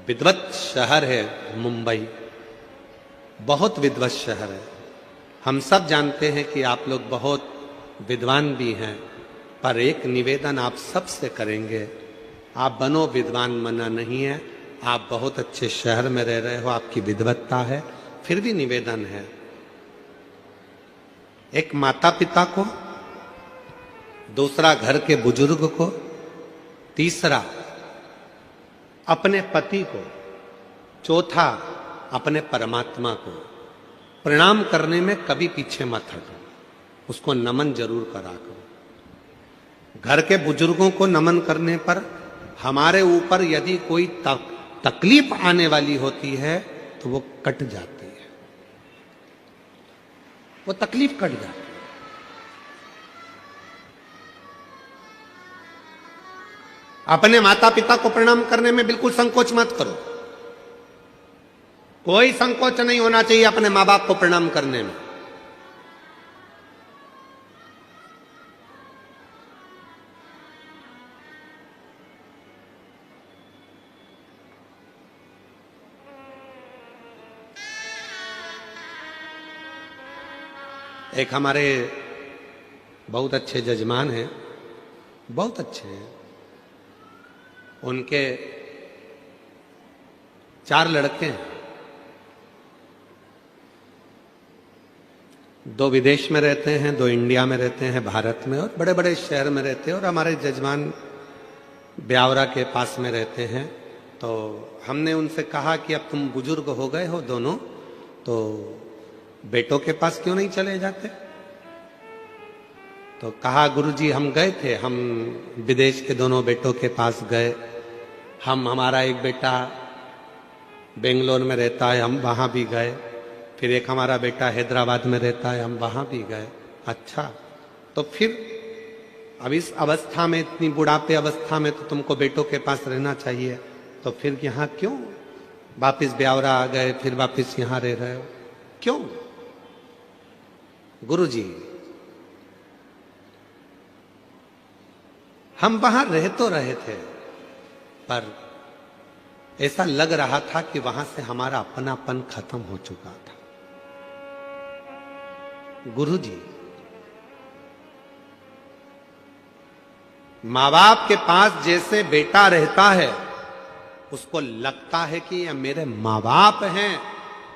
विद्वत शहर है मुंबई, बहुत विद्वत शहर है। हम सब जानते हैं कि आप लोग बहुत विद्वान भी हैं, पर एक निवेदन आप सब से करेंगे, आप बनो विद्वान, मना नहीं है, आप बहुत अच्छे शहर में रह रहे हो, आपकी विद्वत्ता है, फिर भी निवेदन है, एक माता पिता को, दूसरा घर के बुजुर्ग को, तीसरा अपने पति को, चौथा अपने परमात्मा को प्रणाम करने में कभी पीछे मत हटो, उसको नमन जरूर करा करो। घर के बुजुर्गों को नमन करने पर हमारे ऊपर यदि कोई तकलीफ आने वाली होती है तो वो कट जाती है, वो तकलीफ कट जाती है। अपने माता पिता को प्रणाम करने में बिल्कुल संकोच मत करो, कोई संकोच नहीं होना चाहिए अपने मां बाप को प्रणाम करने में। एक हमारे बहुत अच्छे जजमान हैं, बहुत अच्छे हैं, उनके 4 लड़के हैं, 2 विदेश में रहते हैं, 2 इंडिया में रहते हैं, भारत में, और बड़े बड़े शहर में रहते हैं। और हमारे जजमान ब्यावरा के पास में रहते हैं। तो हमने उनसे कहा कि अब तुम बुजुर्ग हो गए हो दोनों, तो बेटों के पास क्यों नहीं चले जाते? तो कहा, गुरुजी हम गए थे, हम विदेश के दोनों बेटों के पास गए, हमारा एक बेटा बेंगलोर में रहता है, हम वहाँ भी गए, फिर एक हमारा बेटा हैदराबाद में रहता है, हम वहाँ भी गए। अच्छा, तो फिर अब इस अवस्था में, इतनी बुढ़ापे अवस्था में तो तुमको बेटों के पास रहना चाहिए, तो फिर यहाँ क्यों वापिस ब्यावरा आ गए, फिर वापिस यहाँ रह रहे हो, क्यों? गुरुजी, हम वहां रह तो रहे थे, पर ऐसा लग रहा था कि वहां से हमारा अपनापन खत्म हो चुका था। गुरुजी, मां बाप के पास जैसे बेटा रहता है, उसको लगता है कि ये मेरे मां बाप हैं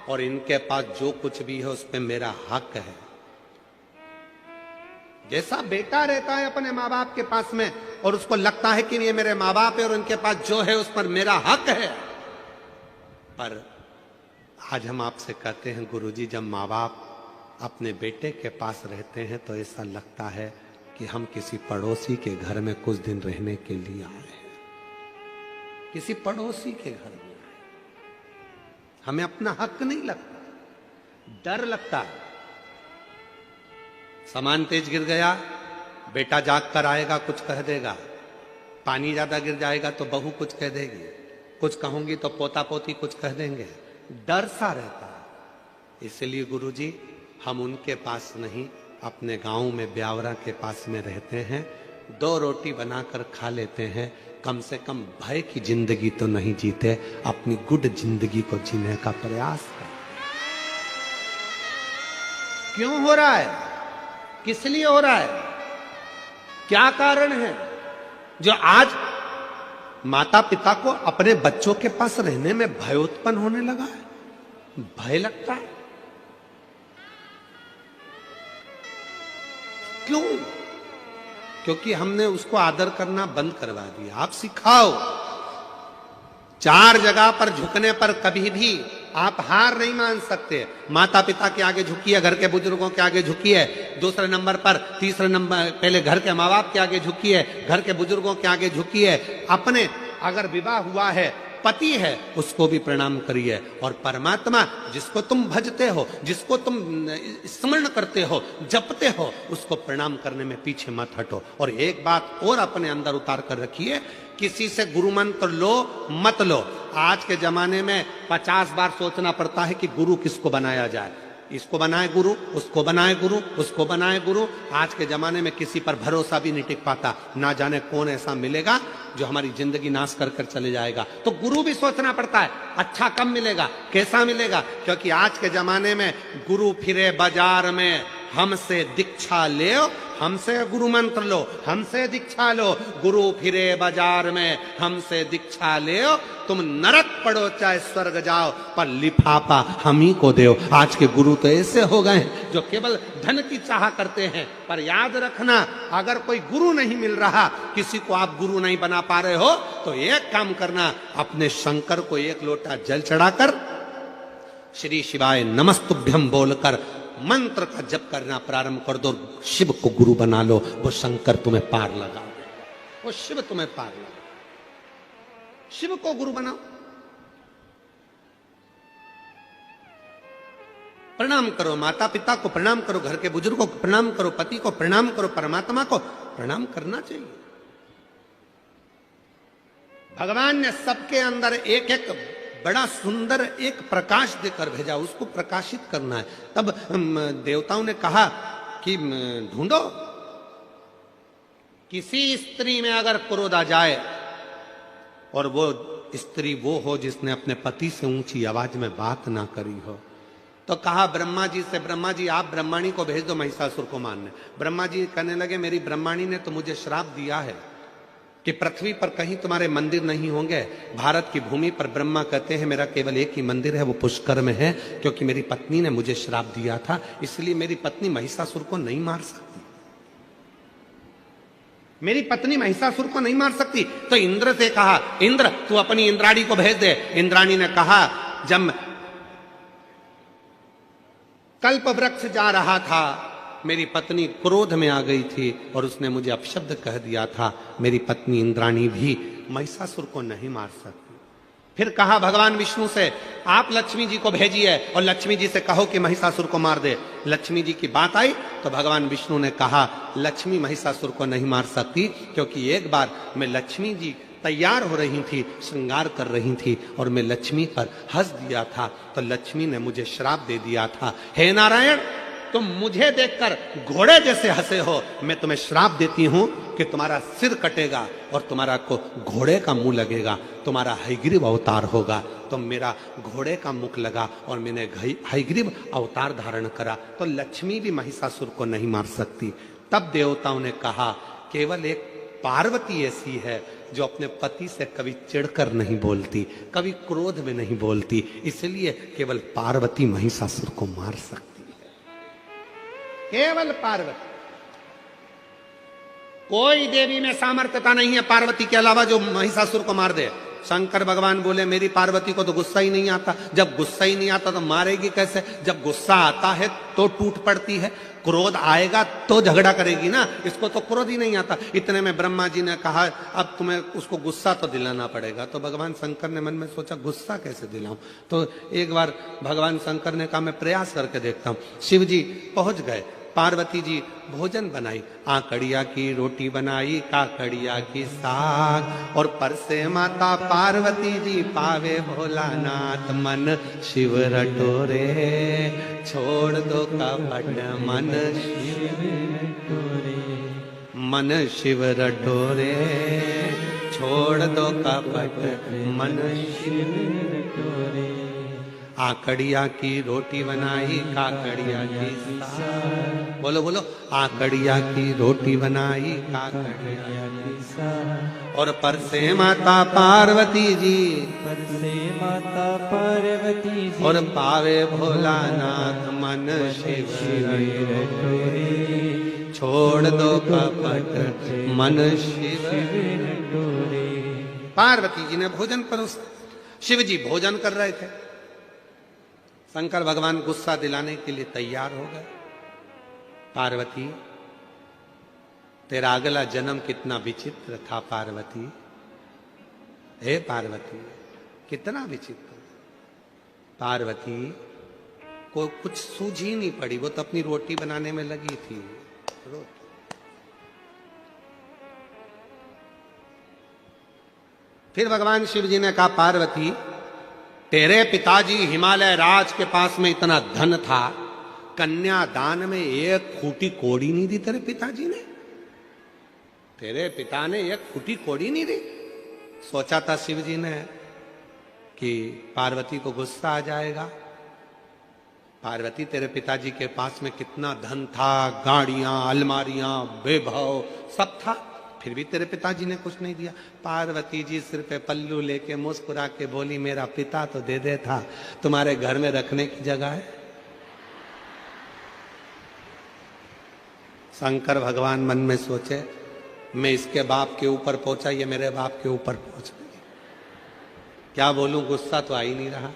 और इनके पास जो कुछ भी है उस पर मेरा हक है। जैसा बेटा रहता है अपने माँ बाप के पास में और उसको लगता है कि ये मेरे माँ बाप है और उनके पास जो है उस पर मेरा हक है, पर आज हम आपसे कहते हैं गुरुजी, जब माँ बाप अपने बेटे के पास रहते हैं तो ऐसा लगता है कि हम किसी पड़ोसी के घर में कुछ दिन रहने के लिए आए हैं, किसी पड़ोसी के घर में आए, हमें अपना हक नहीं लगता, डर लगता है। सामान तेज गिर गया, बेटा जाग कर आएगा कुछ कह देगा, पानी ज्यादा गिर जाएगा तो बहू कुछ कह देगी, कुछ कहूंगी तो पोता पोती कुछ कह देंगे, डर सा रहता है। इसलिए गुरुजी हम उनके पास नहीं, अपने गांव में ब्यावरा के पास में रहते हैं, 2 रोटी बनाकर खा लेते हैं, कम से कम भय की जिंदगी तो नहीं जीते, अपनी गुड जिंदगी को जीने का प्रयास करते। क्यों हो रहा है, किस लिए हो रहा है, क्या कारण है जो आज माता पिता को अपने बच्चों के पास रहने में भय उत्पन्न होने लगा है? भय लगता है क्यों? क्योंकि हमने उसको आदर करना बंद करवा दिया। आप सिखाओ, 4 जगह पर झुकने पर कभी भी आप हार नहीं मान सकते। माता पिता के आगे झुकिए, घर के बुजुर्गों के आगे झुकिए, दूसरे नंबर पर, तीसरे नंबर पहले घर के माँ बाप के आगे झुकिए, घर के बुजुर्गों के आगे झुकिए, अपने अगर विवाह हुआ है, पति है, उसको भी प्रणाम करिए, और परमात्मा जिसको तुम भजते हो, जिसको तुम स्मरण करते हो, जपते हो, उसको प्रणाम करने में पीछे मत हटो। और एक बात और अपने अंदर उतार कर रखिए, किसी से गुरु मंत्र लो मत लो। आज के जमाने में 50 बार सोचना पड़ता है कि गुरु किसको बनाया जाए, इसको बनाए गुरु, उसको बनाए गुरु, उसको बनाए गुरु। आज के जमाने में किसी पर भरोसा भी नहीं टिक पाता, ना जाने कौन ऐसा मिलेगा जो हमारी जिंदगी नाश कर कर चले जाएगा। तो गुरु भी सोचना पड़ता है, अच्छा कब मिलेगा, कैसा मिलेगा, क्योंकि आज के जमाने में गुरु फिरे बाजार में, हमसे दीक्षा ले, हमसे गुरु मंत्र लो, हमसे दीक्षा लो, गुरु फिरे बाजार में, हमसे दीक्षा ले, तुम नरक पड़ो चाहे स्वर्ग जाओ, पर लिफाफा हम ही को दो। आज के गुरु तो ऐसे हो गए जो केवल धन की चाह करते हैं। पर याद रखना, अगर कोई गुरु नहीं मिल रहा, किसी को आप गुरु नहीं बना पा रहे हो, तो एक काम करना, अपने शंकर को 1 लोटा जल चढ़ाकर श्री शिवाय नमस्तुभ्यम बोलकर मंत्र का जप करना प्रारंभ कर दो। शिव को गुरु बना लो, वो शंकर तुम्हें पार लगा देगा, वो शिव तुम्हें पार लगा। शिव को गुरु बनाओ, प्रणाम करो, माता पिता को प्रणाम करो, घर के बुजुर्गों को प्रणाम करो, पति को प्रणाम करो, परमात्मा को प्रणाम करना चाहिए। भगवान ने सबके अंदर एक एक बड़ा सुंदर एक प्रकाश देकर भेजा, उसको प्रकाशित करना है। तब देवताओं ने कहा कि ढूंढो, किसी स्त्री में अगर क्रोध आ जाए और वो स्त्री वो हो जिसने अपने पति से ऊंची आवाज में बात ना करी हो, तो कहा ब्रह्मा जी से, ब्रह्मा जी आप ब्रह्माणी को भेज दो महिषासुर को मारने। ब्रह्मा जी कहने लगे, मेरी ब्रह्माणी ने तो मुझे श्राप दिया है कि पृथ्वी पर कहीं तुम्हारे मंदिर नहीं होंगे। भारत की भूमि पर ब्रह्मा कहते हैं मेरा केवल एक ही मंदिर है, वो पुष्कर में है, क्योंकि मेरी पत्नी ने मुझे श्राप दिया था, इसलिए मेरी पत्नी महिषासुर को नहीं मार सकती, मेरी पत्नी महिषासुर को नहीं मार सकती। तो इंद्र से कहा, इंद्र तू अपनी इंद्राणी को भेज दे। इंद्राणी ने कहा, जब कल्प वृक्ष जा रहा था, मेरी पत्नी क्रोध में आ गई थी और उसने मुझे अपशब्द कह दिया था, मेरी पत्नी इंद्राणी भी महिषासुर को नहीं मार सकती। फिर कहा भगवान विष्णु से, आप लक्ष्मी जी को भेजिए और लक्ष्मी जी से कहो कि महिषासुर को मार दे। लक्ष्मी जी की बात आई तो भगवान विष्णु ने कहा, लक्ष्मी महिषासुर को नहीं मार सकती, क्योंकि एक बार मैं लक्ष्मी जी तैयार हो रही थी, श्रृंगार कर रही थी और मैं लक्ष्मी पर हंस दिया था, तो लक्ष्मी ने मुझे श्राप दे दिया था, हे नारायण तुम मुझे देखकर घोड़े जैसे हंसे हो, मैं तुम्हें श्राप देती हूं कि तुम्हारा सिर कटेगा और तुम्हारा को घोड़े का मुंह लगेगा, तुम्हारा हयग्रीव अवतार होगा। तो मेरा घोड़े का मुख लगा और मैंने हयग्रीव अवतार धारण करा, तो लक्ष्मी भी महिषासुर को नहीं मार सकती। तब देवताओं ने कहा, केवल एक पार्वती ऐसी है जो अपने पति से कभी चिढ़कर नहीं बोलती, कभी क्रोध में नहीं बोलती, इसलिए केवल पार्वती महिषासुर को मार सकती, केवल पार्वती। कोई देवी में सामर्थ्यता नहीं है पार्वती के अलावा जो महिषासुर को मार दे। शंकर भगवान बोले, मेरी पार्वती को तो गुस्सा ही नहीं आता, जब गुस्सा ही नहीं आता तो मारेगी कैसे? जब गुस्सा आता है तो टूट पड़ती है, क्रोध आएगा तो झगड़ा करेगी ना, इसको तो क्रोध ही नहीं आता। इतने में ब्रह्मा जी ने कहा, अब तुम्हें उसको गुस्सा तो दिलाना पड़ेगा। तो भगवान शंकर ने मन में सोचा, गुस्सा कैसे दिलाऊं? तो एक बार भगवान शंकर ने कहा, मैं प्रयास करके देखता हूं। शिव जी पहुंच गए पार्वती जी भोजन बनाई, आकड़िया की रोटी बनाई, काकड़िया की साग, और परसे माता पार्वती जी पावे भोलानाथ, मन शिव रटोरे छोड़ दो कपट मन शिव रटोरे, मन शिव रटोरे छोड़ दो कपट मन शिव रटोरे। आकड़िया की रोटी बनाई, काकड़िया की साग, बोलो बोलो, आकड़िया की रोटी बनाई, काकड़िया की साग, और परसे माता पार्वती जी, परसे माता पार्वती जी, और पावे भोलानाथ मन शिव रटोरे छोड़ दो कपट मन शिव रटोरे। पार्वती जी ने भोजन परोसा, शिव जी भोजन कर रहे थे। शंकर भगवान गुस्सा दिलाने के लिए तैयार हो गए। पार्वती, तेरा अगला जन्म कितना विचित्र था पार्वती, हे पार्वती कितना विचित्र। पार्वती को कुछ सूझ ही नहीं पड़ी, वो तो अपनी रोटी बनाने में लगी थी। फिर भगवान शिव जी ने कहा, पार्वती तेरे पिताजी हिमालय राज के पास में इतना धन था, कन्यादान में एक फूटी कोड़ी नहीं दी तेरे पिताजी ने, तेरे पिता ने एक फूटी कोड़ी नहीं दी। सोचा था शिव जी ने कि पार्वती को गुस्सा आ जाएगा। पार्वती तेरे पिताजी के पास में कितना धन था, गाड़ियां, अलमारियां, वैभव सब था, फिर भी तेरे पिताजी ने कुछ नहीं दिया। पार्वती जी सिर पे पल्लू लेके मुस्कुरा के बोली, मेरा पिता तो दे दे था, तुम्हारे घर में रखने की जगह है। शंकर भगवान मन में सोचे, मैं इसके बाप के ऊपर पहुंचा, ये मेरे बाप के ऊपर पहुंच गई, क्या बोलूं, गुस्सा तो आ ही नहीं रहा।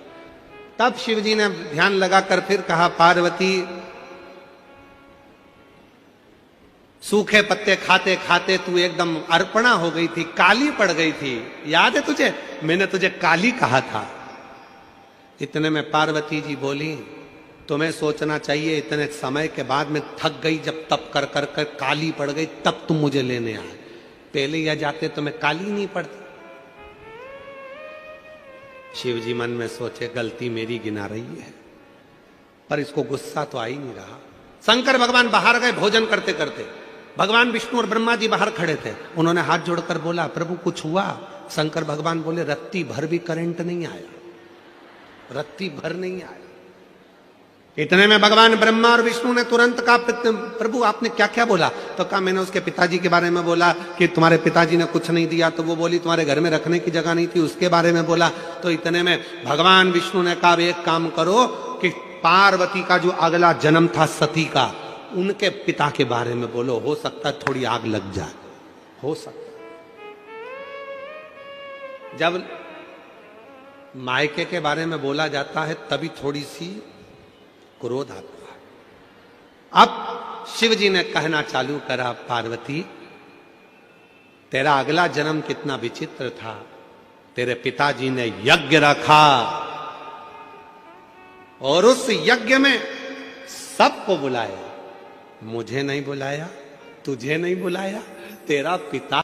तब शिव जी ने ध्यान लगाकर फिर कहा, पार्वती सूखे पत्ते खाते खाते तू एकदम अर्पणा हो गई थी, काली पड़ गई थी, याद है तुझे, मैंने तुझे काली कहा था। इतने में पार्वती जी बोली, तुम्हें सोचना चाहिए, इतने समय के बाद में थक गई, जब तप कर कर कर काली पड़ गई, तब तुम मुझे लेने आए, पहले या जाते तो मैं काली नहीं पड़ती। शिव जी मन में सोचे, गलती मेरी गिना रही है, पर इसको गुस्सा तो आ ही नहीं रहा। शंकर भगवान बाहर गए भोजन करते करते, भगवान विष्णु और ब्रह्मा जी बाहर खड़े थे। उन्होंने हाथ जोड़कर बोला, प्रभु कुछ हुआ? शंकर भगवान बोले, रत्ती भर भी करंट नहीं आया, रत्ती भर नहीं आया। इतने में भगवान ब्रह्मा और विष्णु ने तुरंत कहा, प्रभु आपने क्या क्या बोला? तो कहा, मैंने उसके पिताजी के बारे में बोला कि तुम्हारे पिताजी ने कुछ नहीं दिया, तो वो बोली तुम्हारे घर में रखने की जगह नहीं थी, उसके बारे में बोला। तो इतने में भगवान विष्णु ने कहा, एक काम करो कि पार्वती का जो अगला जन्म था सती का, उनके पिता के बारे में बोलो, हो सकता है थोड़ी आग लग जाए, हो सकता। जब मायके के बारे में बोला जाता है तभी थोड़ी सी क्रोध आता है। अब शिव जी ने कहना चालू करा, पार्वती तेरा अगला जन्म कितना विचित्र था, तेरे पिताजी ने यज्ञ रखा और उस यज्ञ में सबको बुलाया, मुझे नहीं बुलाया, तुझे नहीं बुलाया, तेरा पिता